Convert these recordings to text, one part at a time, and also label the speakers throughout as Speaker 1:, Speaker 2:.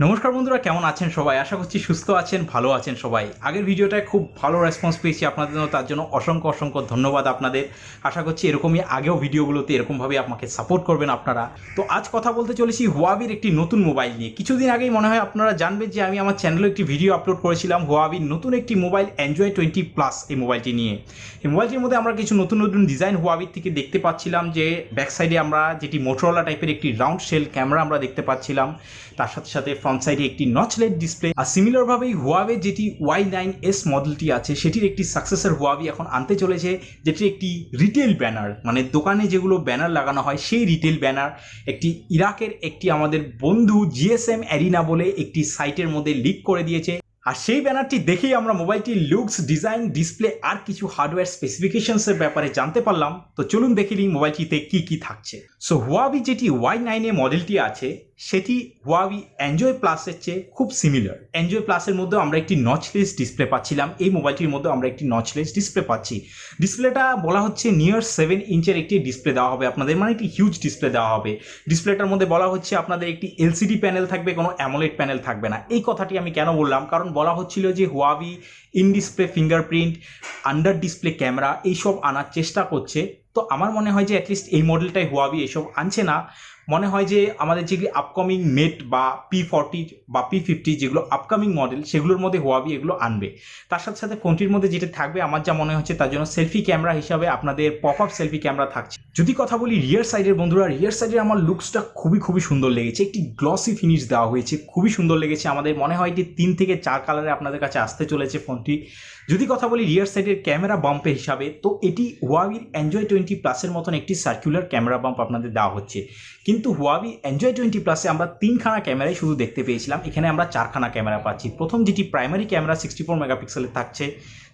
Speaker 1: নমস্কার বন্ধুরা, কেমন আছেন সবাই? আশা করছি সুস্থ আছেন, ভালো আছেন সবাই। আগের ভিডিওটায় খুব ভালো রেসপন্স পেয়েছি আপনাদের জন্য, তার জন্য অসংখ্য অসংখ্য ধন্যবাদ আপনাদের। আশা করছি এরকমই আগেও ভিডিওগুলোতে এরকমভাবে আমাকে সাপোর্ট করবেন আপনারা। তো আজ কথা বলতে চলেছি হুয়াবির একটি নতুন মোবাইল নিয়ে। কিছুদিন আগেই মনে হয় আপনারা জানবেন যে আমি আমার চ্যানেলে একটি ভিডিও আপলোড করেছিলাম হুয়াবির নতুন একটি মোবাইল এনজয় 20+ এই মোবাইলটি নিয়ে। এই মোবাইলটির মধ্যে আমরা কিছু নতুন নতুন ডিজাইন হুয়াবির থেকে দেখতে পাচ্ছিলাম, যে ব্যাক সাইডে আমরা যেটি মোটরোলা টাইপের একটি রাউন্ড শেল ক্যামেরা আমরা দেখতে পাচ্ছিলাম, তার সাথে সাথে ফ্রন্ট সাইডে একটি নচলেট ডিসপ্লে। আর সিমিলারভাবেই হুয়াওয়ে যেটি Y9s মডেলটি আছে সেটির একটি সাকসেসর হুয়াওয়ে এখন আনতে চলেছে, যেটি একটি রিটেল ব্যানার, মানে দোকানে যেগুলো ব্যানার লাগানো হয় সেই রিটেল ব্যানার। একটি ইরাকের একটি আমাদের বন্ধু জিএসএম অ্যারিনা বলে একটি সাইটের মধ্যে লিক করে দিয়েছে। আর সেই ব্যানারটি দেখেই আমরা মোবাইলটির লুকস, ডিজাইন, ডিসপ্লে আর কিছু হার্ডওয়্যার স্পেসিফিকেশনসের ব্যাপারে জানতে পারলাম। তো চলুন দেখে নিই মোবাইলটিতে কি কি থাকছে। সো হুয়াওয়ে যেটি Y9a মডেলটি আছে সেটি হুয়াওয়ে এনজয় প্লাসের চেয়ে খুব সিমিলার। এনজয় প্লাসের মধ্যেও আমরা একটি নচলেস ডিসপ্লে পাচ্ছিলাম, এই মোবাইলটির মধ্যে আমরা একটি নচলেস ডিসপ্লে পাচ্ছি। ডিসপ্লেটা বলা হচ্ছে নিয়ার 7 ইঞ্চের একটি ডিসপ্লে দেওয়া হবে আপনাদের, মানে একটি হিউজ ডিসপ্লে দেওয়া হবে। ডিসপ্লেটার মধ্যে বলা হচ্ছে আপনাদের একটি এলসিডি প্যানেল থাকবে, কোনো অ্যামোলেড প্যানেল থাকবে না। এই কথাটি আমি কেন বললাম, কারণ বলা হচ্ছিল যে Huawei in display fingerprint, under display camera এইসব আনার চেষ্টা করছে। তো আমার মনে হয় যে অ্যাটলিস্ট এই মডেলটাই হুয়াওয়ে এসব আনছে না। মনে হয় যে আমাদের যেগুলি আপকামিং মেট বা P40 বা P50 যেগুলো আপকামিং মডেল, সেগুলোর মধ্যে হুয়াওয়ে এগুলো আনবে। তার সাথে সাথে ফোনটির মধ্যে যেটা থাকবে আমার যা মনে হচ্ছে, তার জন্য সেলফি ক্যামেরা হিসাবে আপনাদের পপ আপ সেলফি ক্যামেরা থাকছে। যদি কথা বলি রিয়ার সাইডের বন্ধুরা, রিয়ার সাইডের আমার লুকসটা খুবই সুন্দর লেগেছে। একটি গ্লসি ফিনিশ দেওয়া হয়েছে, খুবই সুন্দর লেগেছে আমাদের। মনে হয় যে 3 থেকে 4 কালারে আপনাদের কাছে আসতে চলেছে ফোনটি। যদি কথা বলি রিয়ার সাইডের ক্যামেরা বাম্পে হিসাবে, তো এটি হুয়াওয়ের এনজয় 20+ মতন একটি সার্কুলার ক্যামেরা বাম্প আপনাদের দেওয়া হচ্ছে। কিন্তু হুয়াওয়ে এনজয় 20+ আমরা 3খানা ক্যামেরাই শুধু দেখতে পেয়েছিলাম, এখানে আমরা 4খানা ক্যামেরা পাচ্ছি। প্রথম যেটি প্রাইমারি ক্যামেরা 64 মেগাপিক্সেলের থাকছে,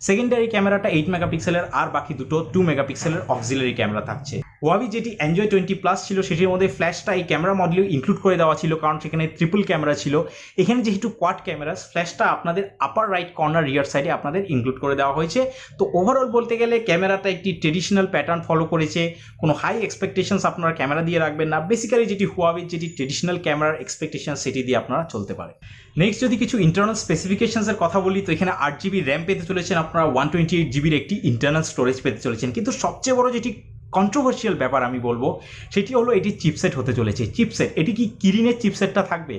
Speaker 1: সেকেন্ডারি ক্যামেরাটা 8 মেগাপিক্সেলের, আর বাকি দুটো 2 মেগাপিক্সেলের অক্সিলারি ক্যামেরা থাকছে। হুয়াওয়ে যেটি এনজয় 20+ ছিল সেটির মধ্যে ফ্ল্যাশটা এই ক্যামেরা মডেলেও ইনক্লুড করে দেওয়া ছিল, কারণ সেখানে ট্রিপল ক্যামেরা ছিল। এখানে যেহেতু কোয়াড ক্যামেরা, ফ্ল্যাশটা আপনাদের আপার রাইট কর্নার রিয়ার সাইডে আপনাদের ইনক্লুড করে দেওয়া হয়েছে। তো ওভারঅল বলতে গেলে ক্যামেরাটা একটি ট্রেডিশনাল প্যাটার্ন ফলো করেছে। কোনো হাই এক্সপেকটেশনস আপনারা ক্যামেরা দিয়ে রাখবেন না। বেসিক্যালি যেটি হুয়াওয়ে যেটি ট্রেডিশনাল ক্যামেরার এক্সপেকটেশন সেটি দিয়ে আপনারা চলতে পারে। নেক্সট যদি কিছু ইন্টারনাল স্পেসিফিকেশনসের কথা বলি, তো এখানে 8GB র্যাম পেতে চলেছেন আপনারা, 128GBর একটি ইন্টারনাল স্টোরেজ পেতে চলেছেন। কিন্তু সবচেয়ে বড় যেটি কন্ট্রোভার্সিয়াল ব্যাপার আমি বলবো, সেটি হলো এটি চিপসেট হতে চলেছে। চিপসেট, এটি কি কিরিনের চিপসেটটা থাকবে?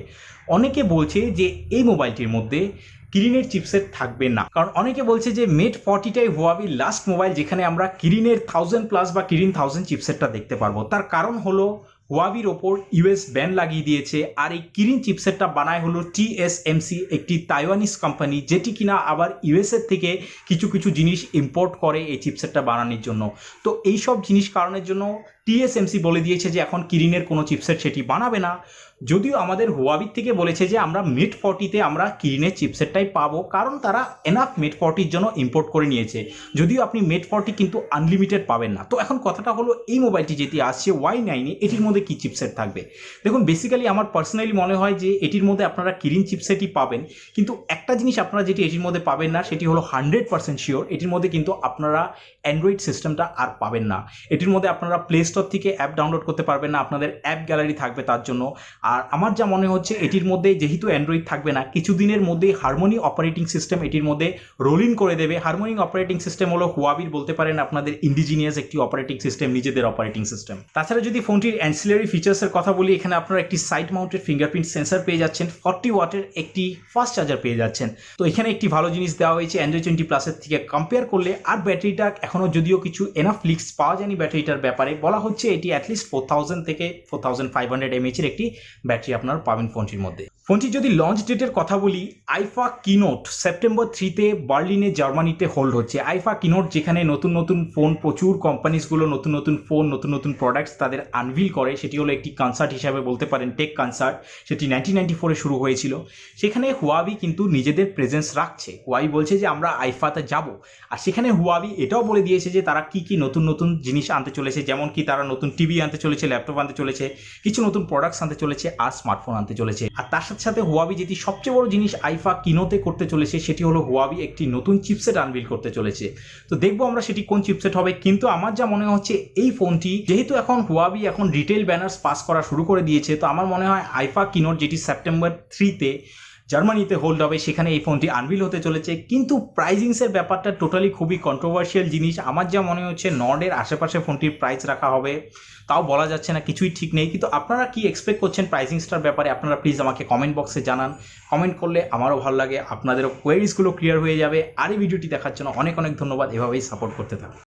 Speaker 1: অনেকে বলছে যে এই মোবাইলটির মধ্যে কিরিনের চিপসেট থাকবে না, কারণ অনেকে বলছে যে মেট 40টাই হুয়াওয়ে লাস্ট মোবাইল যেখানে আমরা কিরিনের 1000+ বা কিরিন 1000 চিপসেটটা দেখতে পারবো। তার কারণ হলো হুয়াওয়ের ওপর ইউএস ব্যান লাগিয়ে দিয়েছে, আর এই কিরিন চিপসেটটা বানায় হলো TSMC, একটি তাইওয়ানিজ কোম্পানি, যেটি কিনা আবার ইউএসএর থেকে কিছু কিছু জিনিস ইম্পোর্ট করে এই চিপসেটটা বানানোর জন্য। তো এই সব জিনিস কারণের জন্য TSMC বলে দিয়েছে যে এখন কিরিনের কোনো চিপসেট সেটি বানাবে না। যদিও আমাদের হুয়াওয়ে থেকে বলেছে যে আমরা মেট 40তে আমরা কিরিনের চিপসেটটাই পাবো, কারণ তারা এনাফ মেট 40-র জন্য ইম্পোর্ট করে নিয়েছে। যদিও আপনি মেট 40 কিন্তু আনলিমিটেড পাবেন না। তো এখন কথাটা হলো এই মোবাইলটি যেটি আসছে Y9-এ, এটির মধ্যে কি চিপসেট থাকবে? দেখুন, বেসিক্যালি আমার পার্সোনালি মনে হয় যে এটির মধ্যে আপনারা কিরিন চিপসেটই পাবেন। কিন্তু একটা জিনিস আপনারা যেটি এটির মধ্যে পাবেন না, সেটি হলো 100% শিওর, এটির মধ্যে কিন্তু আপনারা অ্যান্ড্রয়েড সিস্টেমটা আর পাবেন না। এটির মধ্যে আপনারা প্লে স্টোর থেকে অ্যাপ ডাউনলোড করতে পারবেন না, আপনাদের অ্যাপ গ্যালারি থাকবে তার জন্য। আর আমার যা মনে হচ্ছে, এটির মধ্যে যেহেতু অ্যান্ড্রয়েড থাকবে না, কিছুদিনের মধ্যেই হারমোনি অপারেটিং সিস্টেম এটির মধ্যে রোল ইন করে দেবে। হারমোনি অপারেটিং সিস্টেম হলো হুয়াওয়ের বলতে পারেন আপনাদের ইন্ডিজিনিয়াস একটি অপারেটিং সিস্টেম, নিজেদের অপারেটিং সিস্টেম। তাছাড়া যদি ফোনটির অ্যান্সিলারি ফিচার্সের কথা বলি, এখানে আপনারা একটি সাইড মাউন্টেড ফিঙ্গারপ্রিন্ট সেন্সর পেয়ে যাচ্ছেন, 40 ওয়াটের একটি ফাস্ট চার্জার পেয়ে যাচ্ছেন। তো এখানে একটি ভালো জিনিস দেওয়া হয়েছে এনজয় 20+-এর থেকে কম্পেয়ার করলে। আর ব্যাটারিটা এখনও যদিও কিছু এনাফ লিক্স পাওয়া যায়নি ব্যাটারিটার ব্যাপারে, বলা হচ্ছে এটি অ্যাটলিস্ট 4000 থেকে 4500 mAh-এর একটি ব্যাটারি আপনারা পাবেন ফোনটির মধ্যে। ফোনটির যদি লঞ্চ ডেটের কথা বলি, আইফা কিনোট সেপ্টেম্বর 3-তে বার্লিনে, জার্মানিতে হোল্ড হচ্ছে। আইফা কিনোট যেখানে নতুন নতুন ফোন, প্রচুর কোম্পানিজগুলো নতুন নতুন ফোন, নতুন নতুন প্রোডাক্টস তাদের আনভিল করে। সেটি হলো একটি কনসার্ট হিসাবে বলতে পারেন, টেক কনসার্ট। সেটি 1994-এ শুরু হয়েছিল। সেখানে হুয়াওয়ে কিন্তু নিজেদের প্রেজেন্স রাখছে। হুয়াওয়ে বলছে যে আমরা আইফাতে যাব, আর সেখানে হুয়াওয়ে এটাও বলে দিয়েছে যে তারা কি কি নতুন নতুন জিনিস আনতে চলেছে, যেমন কি তারা নতুন টিভি আনতে চলেছে, ল্যাপটপ আনতে চলেছে, কিছু নতুন প্রোডাক্টস আনতে চলেছে, আর স্মার্টফোন আনতে চলেছে। আর তার সাথে সাথে হুয়াবি যেটি সবচেয়ে বড় জিনিস আইফা কিনোতে করতে চলেছে সেটি হলো হুয়াবি একটি নতুন চিপসেট আনভিল করতে চলেছে। তো দেখবো আমরা সেটি কোন চিপসেট হবে, কিন্তু আমার যা মনে হচ্ছে এই ফোনটি যেহেতু এখন হুয়াবি এখন রিটেল ব্যানার্স পাস করা শুরু করে দিয়েছে, তো আমার মনে হয় আইফা কিনোট যেটি সেপ্টেম্বর 3-তে জার্মানিতে হোল্ড হবে সেখানে এই ফোনটি আনভিল হতে চলেছে। কিন্তু প্রাইজিংসের ব্যাপারটা টোটালি খুবই কন্ট্রোভার্সিয়াল জিনিস। আমার যা মনে হচ্ছে নর্ডের আশেপাশে ফোনটির প্রাইস রাখা হবে, তাও বলা যাচ্ছে না, কিছুই ঠিক নেই। কিন্তু আপনারা কি এক্সপেক্ট করছেন প্রাইজিংসটার ব্যাপারে আপনারা প্লিজ আমাকে কমেন্ট বক্সে জানান। কমেন্ট করলে আমারও ভালো লাগে, আপনাদেরও কোয়েরিজগুলো ক্লিয়ার হয়ে যাবে। আর এই ভিডিওটি দেখার জন্য অনেক অনেক ধন্যবাদ, এভাবেই সাপোর্ট করতে থাকুন।